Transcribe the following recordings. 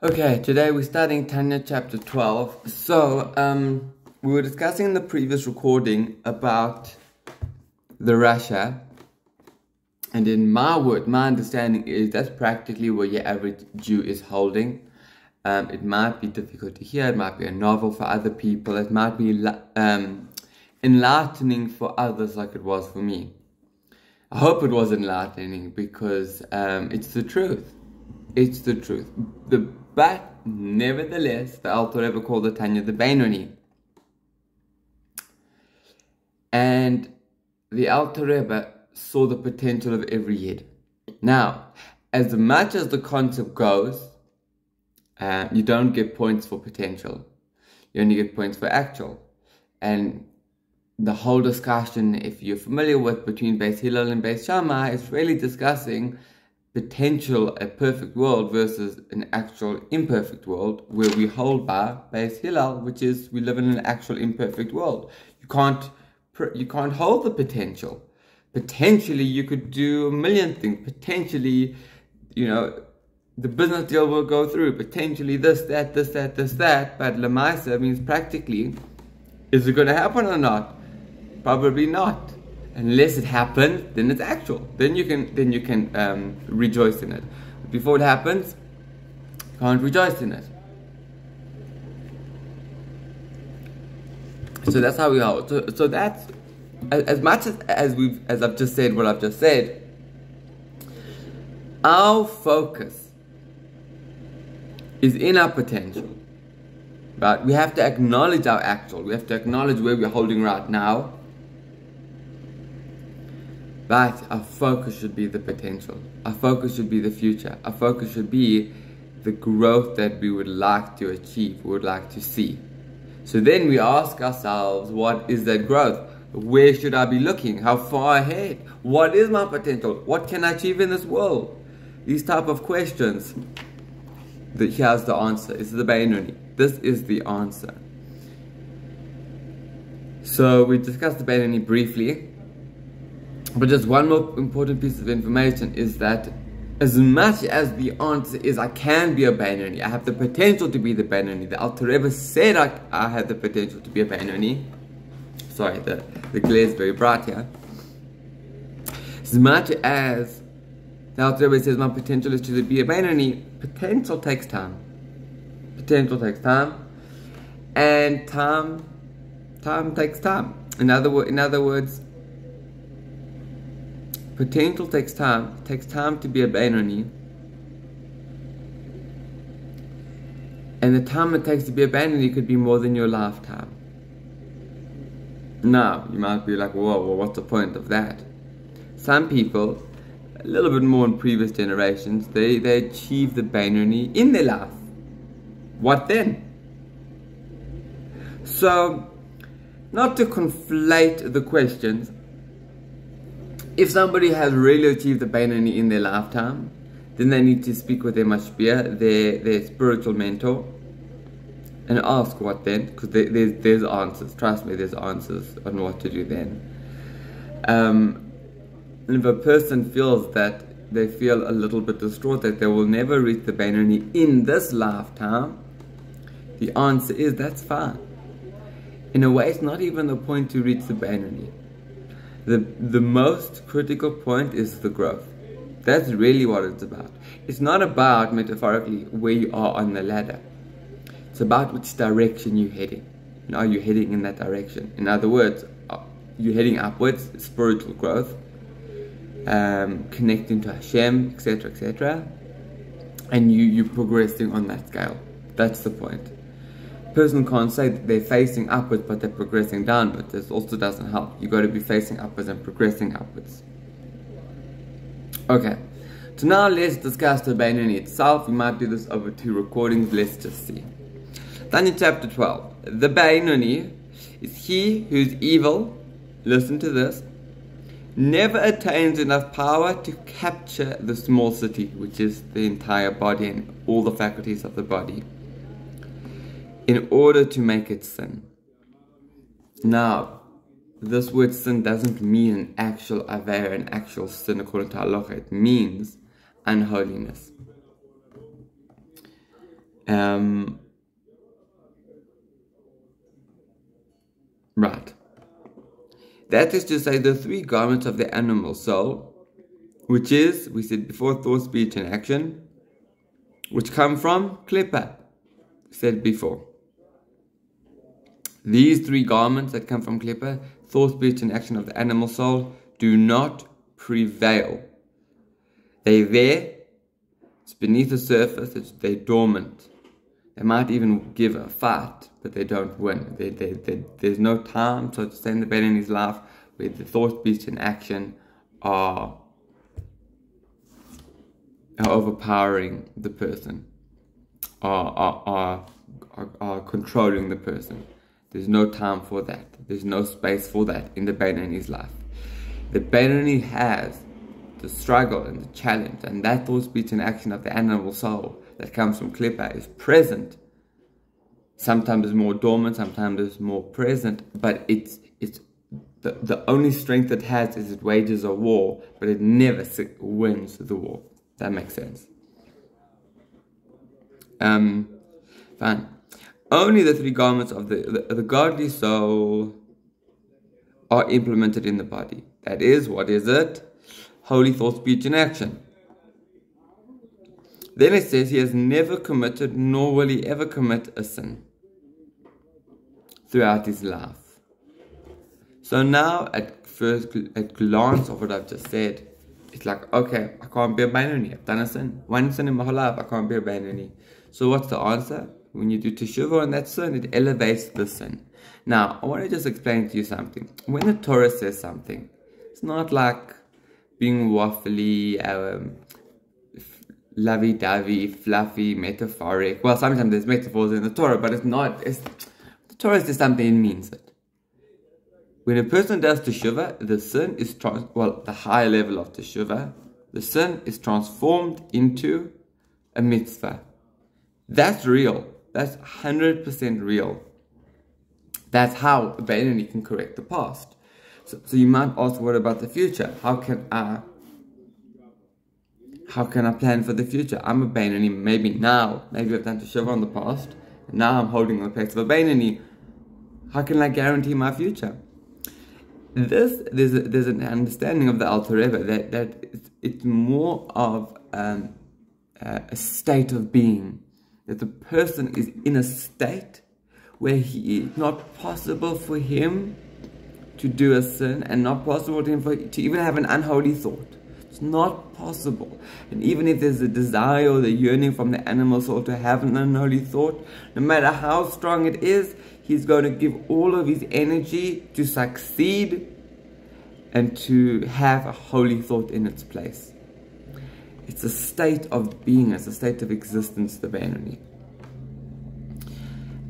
Okay, today we're studying Tanya chapter 12. So, we were discussing in the previous recording about the Russia, and in my understanding is that's practically where your average Jew is holding. It might be difficult to hear, it might be a novel for other people, it might be enlightening for others like it was for me. I hope it was enlightening because it's the truth. It's the truth. But nevertheless, the Alter Rebbe called the Tanya the Beinoni. And the Alter Rebbe saw the potential of every yid. Now, as much as the concept goes, you don't get points for potential. You only get points for actual. And the whole discussion, if you're familiar with, between Beis Hillel and Beis Shammai, is really discussing potential, a perfect world versus an actual imperfect world, where we hold by Beis Hillel, which is we live in an actual imperfect world. You can't hold the potential. Potentially, you could do a million things. Potentially, the business deal will go through. Potentially, this, that. But Lamaisa means practically, is it going to happen or not? Probably not. Unless it happens, then it's actual. Then you can rejoice in it. But before it happens, you can't rejoice in it. So that's how we hold. So that's as much as I've just said what I've just said. Our focus is in our potential. Right? We have to acknowledge our actual. We have to acknowledge where we're holding right now. But our focus should be the potential. Our focus should be the future. Our focus should be the growth that we would like to achieve, we would like to see. So then we ask ourselves, what is that growth? Where should I be looking? How far ahead? What is my potential? What can I achieve in this world? These type of questions. Here's the answer. It's the Beinoni. This is the answer. So we discussed the Beinoni briefly. But just one more important piece of information is that as much as the answer is I can be a Beinoni, I have the potential to be the Beinoni. The Alter Rebbe said I have the potential to be a Beinoni. Sorry, the glare is very bright here. As much as the Alter Rebbe says my potential is to be a Beinoni, potential takes time. Potential takes time. And time takes time. In other words, potential takes time. It takes time to be a Beinoni. And the time it takes to be a Beinoni could be more than your lifetime. Now, you might be like, whoa, well, what's the point of that? Some people, a little bit more in previous generations, they achieve the Beinoni in their life. What then? So, not to conflate the questions, if somebody has really achieved the Beinoni in their lifetime, then they need to speak with their mashpia, their spiritual mentor, and ask what then, because there's answers. Trust me, there's answers on what to do then. And if a person feels that they feel a little bit distraught that they will never reach the Beinoni in this lifetime, the answer is that's fine. In a way, it's not even the point to reach the Beinoni. The most critical point is the growth. That's really what it's about. It's not about, metaphorically, where you are on the ladder. It's about which direction you're heading. And are you heading in that direction? In other words, you're heading upwards, spiritual growth, connecting to Hashem, etc., etc. And you're progressing on that scale. That's the point. Person can't say that they're facing upwards but they're progressing downwards. This also doesn't help. You got to be facing upwards and progressing upwards. Okay, so now let's discuss the Beinoni itself. We might do this over 2 recordings. Let's just see. Tanya chapter 12. The Beinoni is he who's evil, listen to this, never attains enough power to capture the small city, which is the entire body and all the faculties of the body, in order to make it sin. Now, this word sin doesn't mean an actual aver, an actual sin according to halacha. It means unholiness. Right. That is to say, the three garments of the animal soul, which is, we said before, thought, speech, and action, which come from Klippa, said before. These three garments that come from Klippa, thought, speech, and action of the animal soul, do not prevail. They're there, it's beneath the surface, they're dormant. They might even give a fight, but they don't win. There's no time, so to say, in the Beinoni's life where the thought, speech, and action are overpowering the person, are controlling the person. There's no time for that. There's no space for that in the Beinoni's life. The Beinoni has the struggle and the challenge, and that thought, speech, and action of the animal soul that comes from Klippa is present. Sometimes it's more dormant, sometimes it's more present, but it's the only strength it has is it wages a war, but it never wins the war. That makes sense. Fine. Only the three garments of the godly soul are implemented in the body. That is, what is it? Holy thought, speech, and action. Then it says he has never committed, nor will he ever commit a sin throughout his life. So now, at glance of what I've just said, it's like, okay, I can't be a Beinoni. I've done a sin. One sin in my whole life, I can't be a Beinoni. So what's the answer? When you do teshuvah on that sin, it elevates the sin. Now, I want to just explain to you something. When the Torah says something, it's not like being waffly, lovey-dovey, fluffy, metaphoric. Well, sometimes there's metaphors in the Torah, but it's not. The Torah says something, it means it. When a person does teshuvah, the sin is, the higher level of teshuvah, the sin is transformed into a mitzvah. That's real. That's 100% real. That's how a Beinoni can correct the past. So you might ask, what about the future? How can I plan for the future? I'm a Beinoni, maybe I've done teshuvah in the past, and now I'm holding the place of a Beinoni. How can I guarantee my future? There's an understanding of the Alter Rebbe that it's more of a state of being, that the person is in a state where it's not possible for him to do a sin, and not possible to him to even have an unholy thought. It's not possible. And even if there's a desire or the yearning from the animal soul to have an unholy thought, no matter how strong it is, he's going to give all of his energy to succeed and to have a holy thought in its place. It's a state of being, it's a state of existence, the Beinoni.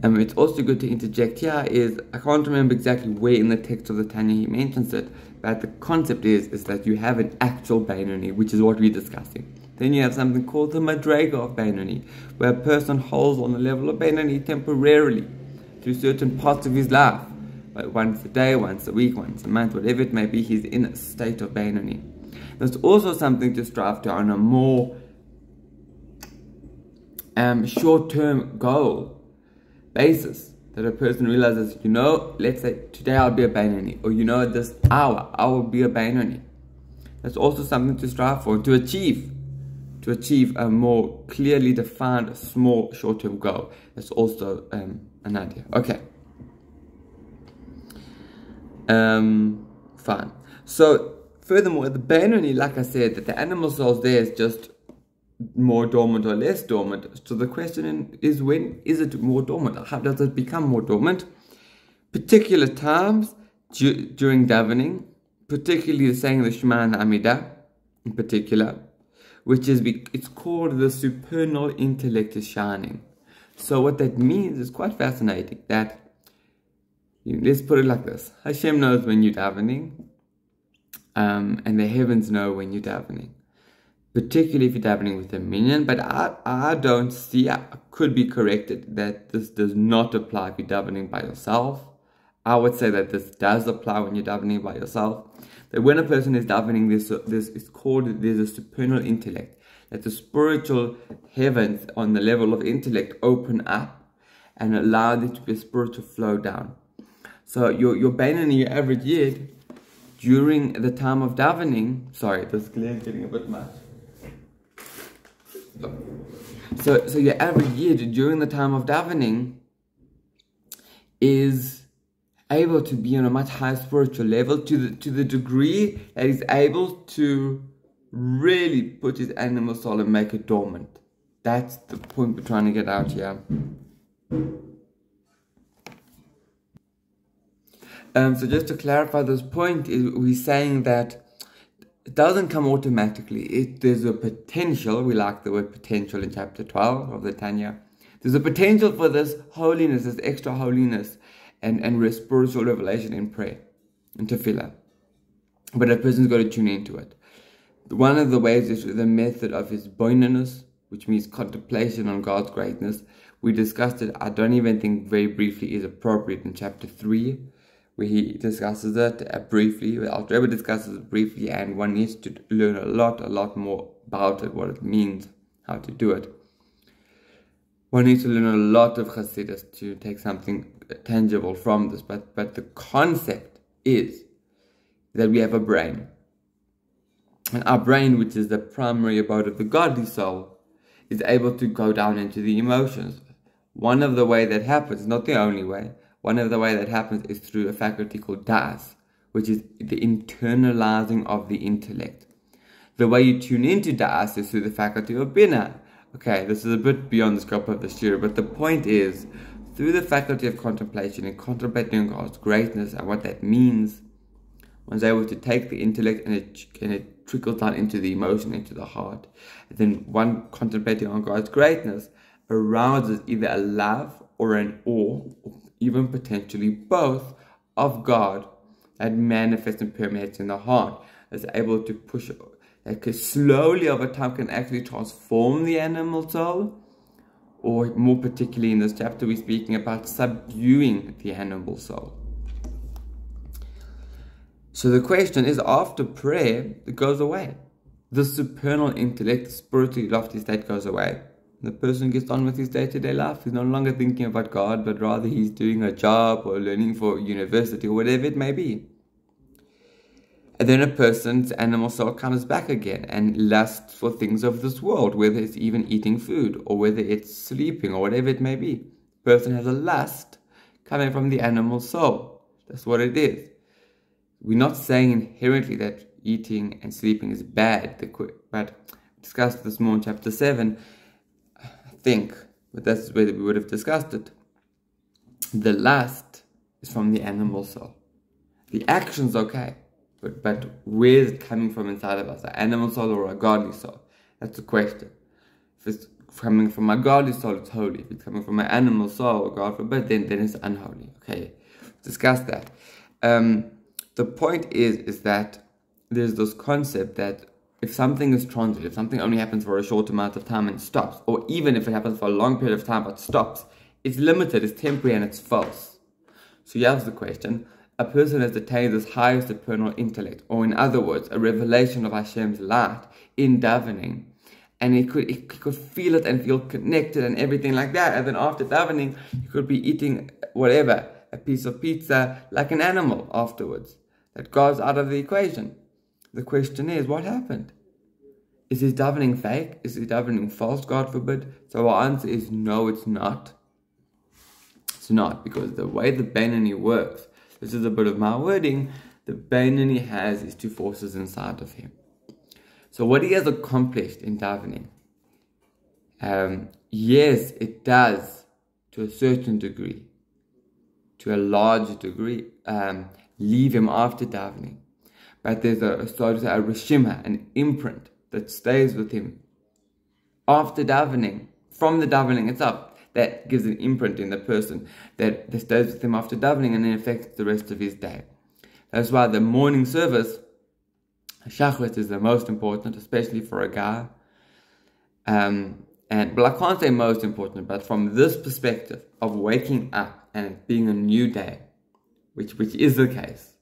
It's also good to interject here is, I can't remember exactly where in the text of the Tanya he mentions it, but the concept is that you have an actual Beinoni, which is what we're discussing. Then you have something called the Madrega of Beinoni, where a person holds on the level of Beinoni temporarily through certain parts of his life. But once a day, once a week, once a month, whatever it may be, he's in a state of Beinoni. There's also something to strive to on a more short-term goal basis, that a person realizes, let's say today I'll be a Beinoni, or this hour I will be a Beinoni. That's also something to strive for, to achieve a more clearly defined small short-term goal. That's also an idea. Okay. Fine. So furthermore, the Beinoni, like I said, that the animal soul's there is just more dormant or less dormant. So the question is, when is it more dormant? How does it become more dormant? Particular times during davening, particularly the saying of the Shema and Amidah in particular, which is, it's called the supernal intellect is shining. So what that means is quite fascinating, that let's put it like this: Hashem knows when you're davening, and the heavens know when you're davening. Particularly if you're davening with a minion, but I don't see, I could be corrected that this does not apply if you're davening by yourself. I would say that this does apply when you're davening by yourself. That when a person is davening, there's a supernal intellect. that the spiritual heavens on the level of intellect open up and allow there to be a spiritual flow down. So your Beinoni, your average Yid, during the time of davening, sorry, this glare is getting a bit much. So your average Yid during the time of davening is able to be on a much higher spiritual level to the degree that he's able to really put his animal soul and make it dormant. That's the point we're trying to get out here. So just to clarify this point, we're saying that it doesn't come automatically. There's a potential. We like the word potential in chapter 12 of the Tanya. There's a potential for this holiness, this extra holiness, and spiritual revelation in prayer, in tefillah. But a person's got to tune into it. One of the ways is the method of his Beinoni, which means contemplation on God's greatness. We discussed it, I don't even think very briefly is appropriate in chapter 3, where he discusses it briefly. The Alter Rebbe discusses it briefly, and one needs to learn a lot more about it, what it means, how to do it. One needs to learn a lot of Chassidus to take something tangible from this, but the concept is that we have a brain. And our brain, which is the primary abode of the godly soul, is able to go down into the emotions. One of the way that happens, not the only way, one of the way that happens is through a faculty called das, which is the internalizing of the intellect. The way you tune into das is through the faculty of bina. Okay, this is a bit beyond the scope of the shir, but the point is, through the faculty of contemplation and contemplating God's greatness and what that means, one's able to take the intellect and it trickles down into the emotion, into the heart. And then one contemplating on God's greatness arouses either a love or an awe, or even potentially both, of God that manifests and permeates in the heart. Is able to push, that slowly over time can actually transform the animal soul, or more particularly in this chapter we're speaking about subduing the animal soul. So the question is, after prayer, it goes away. The supernal intellect, the spiritually lofty state goes away. The person gets on with his day-to-day life. He's no longer thinking about God, but rather he's doing a job or learning for university or whatever it may be. And then a person's animal soul comes back again and lusts for things of this world, whether it's even eating food or whether it's sleeping or whatever it may be. The person has a lust coming from the animal soul. That's what it is. We're not saying inherently that eating and sleeping is bad, but we discussed this more in chapter 7, I think, but that's where we would have discussed it. The lust is from the animal soul. The action's okay, but where's it coming from inside of us? An animal soul or a godly soul? That's the question. If it's coming from a godly soul, it's holy. If it's coming from an animal soul, God forbid, then it's unholy. Okay, discuss that. The point is that there's this concept that if something is transient, if something only happens for a short amount of time and stops, or even if it happens for a long period of time but stops, it's limited, it's temporary, and it's false. So here's the question. A person has attained this highest supernal intellect, or in other words, a revelation of Hashem's light in davening, and he could feel it and feel connected and everything like that, and then after davening, he could be eating whatever, a piece of pizza like an animal afterwards. That goes out of the equation. The question is, what happened? Is his davening fake? Is his davening false, God forbid? So our answer is no, it's not. It's not, because the way the Beinoni works, this is a bit of my wording, the Beinoni has his two forces inside of him. So what he has accomplished in davening, yes, it does, to a certain degree, to a large degree, leave him after davening. But there's a reshima, an imprint that stays with him after davening, from the davening itself, that gives an imprint in the person that stays with him after davening and then affects the rest of his day. That's why the morning service, Shachrit, is the most important, especially for a guy. But I can't say most important, but from this perspective of waking up and it being a new day, which is the case.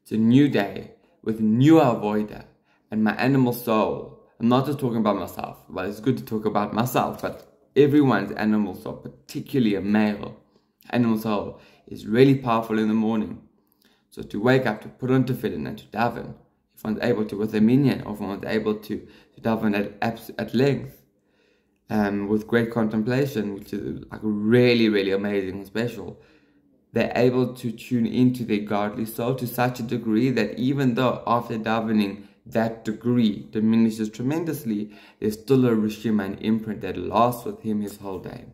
It's a new day with new avoida, and my animal soul I'm not just talking about myself. Well, it's good to talk about myself, but everyone's animal soul, particularly a male animal soul, is really powerful in the morning. So to wake up, to put on tefillin and to daven, if one's able to with a minyan, or if one's able to daven at length, with great contemplation, which is like really, really amazing and special, they're able to tune into their godly soul to such a degree that even though after davening that degree diminishes tremendously, there's still a rishima, an imprint that lasts with him his whole day.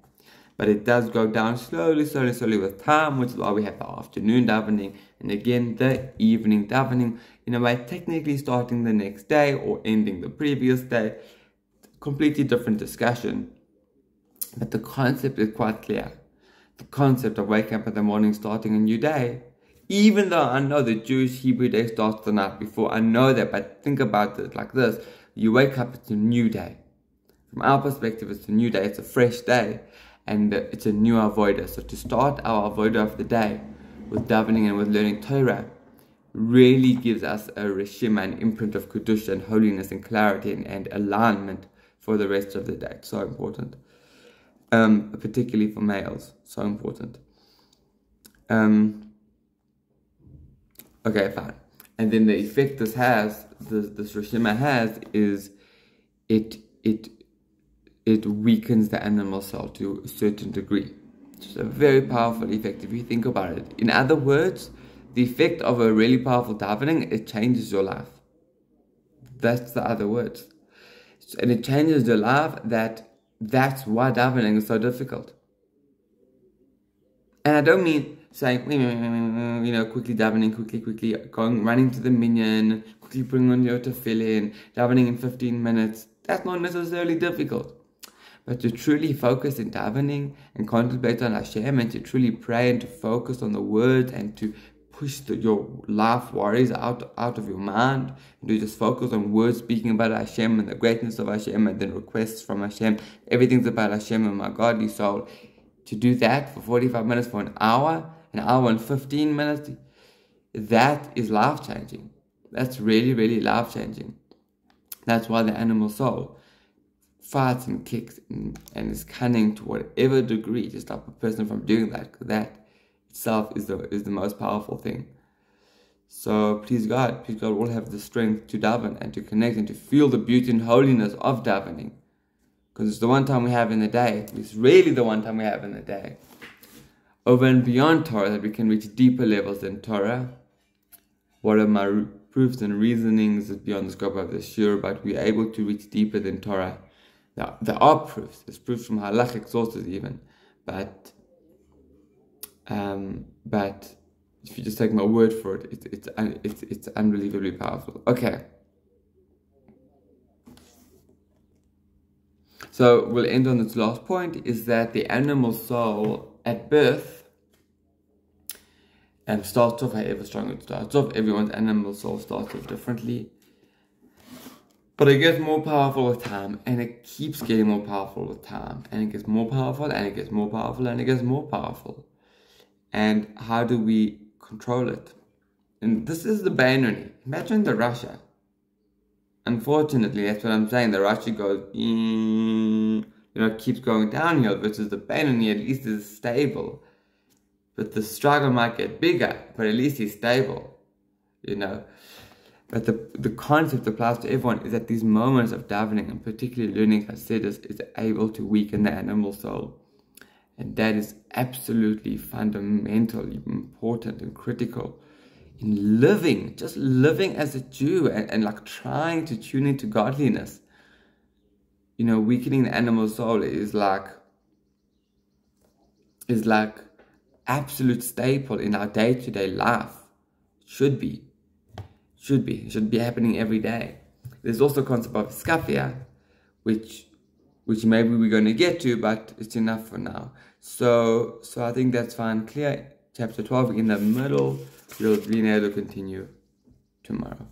But it does go down slowly with time, which is why we have the afternoon davening and again the evening davening, in a way technically starting the next day or ending the previous day. Completely different discussion, but the concept is quite clear. The concept of waking up in the morning, starting a new day, even though I know the Jewish Hebrew day starts the night before, I know that, but think about it like this: you wake up, it's a new day. From our perspective, it's a new day, it's a fresh day, and it's a new avodah. So to start our avodah of the day with davening and with learning Torah really gives us a reshima, an imprint of kedusha and holiness and clarity and alignment for the rest of the day. It's so important, particularly for males, so important. Okay, fine. And then the effect this has, this reshima has, is it weakens the animal soul to a certain degree. It's a very powerful effect if you think about it. In other words, the effect of a really powerful davening, it changes your life. That's the other words. And it changes your life. That's why davening is so difficult. And I don't mean saying, quickly davening, quickly running to the minyan, quickly putting on your tefillin, davening in 15 minutes. That's not necessarily difficult. But to truly focus in davening and contemplate on Hashem, and to truly pray and to focus on the words and to push your life worries out of your mind, and to just focus on words speaking about Hashem and the greatness of Hashem and then requests from Hashem. Everything's about Hashem and my godly soul. To do that for 45 minutes, for an hour and 15 minutes, that is life-changing. That's really, really life-changing. That's why the animal soul fights and kicks and is cunning to whatever degree to stop a person from doing that, because that itself is the most powerful thing. So please God will have the strength to daven and to connect and to feel the beauty and holiness of davening, because it's the one time we have in the day. It's really the one time we have in the day, over and beyond Torah, that we can reach deeper levels than Torah. What are my proofs and reasonings is beyond the scope of this shiur, but we are able to reach deeper than Torah. There are proofs. There's proofs from halachic sources even, but if you just take my word for it, it's unbelievably powerful. Okay. So we'll end on this last point, is that the animal soul at birth starts off however strong it starts off. Everyone's animal soul starts off differently. But it gets more powerful with time, and it keeps getting more powerful with time. And it gets more powerful, and it gets more powerful, and it gets more powerful. And how do we control it? And this is the Beinoni. Imagine the Rasha. Unfortunately, that's what I'm saying. The Rasha goes, keeps going downhill, versus the Beinoni at least is stable. But the struggle might get bigger, but at least he's stable, But the concept applies to everyone, is that these moments of davening, and particularly learning Hasidus, is able to weaken the animal soul. And that is absolutely fundamentally important and critical in living, just living as a Jew and like trying to tune into godliness. Weakening the animal soul is like absolute staple in our day-to-day life. Should be happening every day. There's also a concept of skafia, which maybe we're going to get to, but it's enough for now. So I think that's fine. Clear chapter 12 in the middle. We'll be able to continue tomorrow.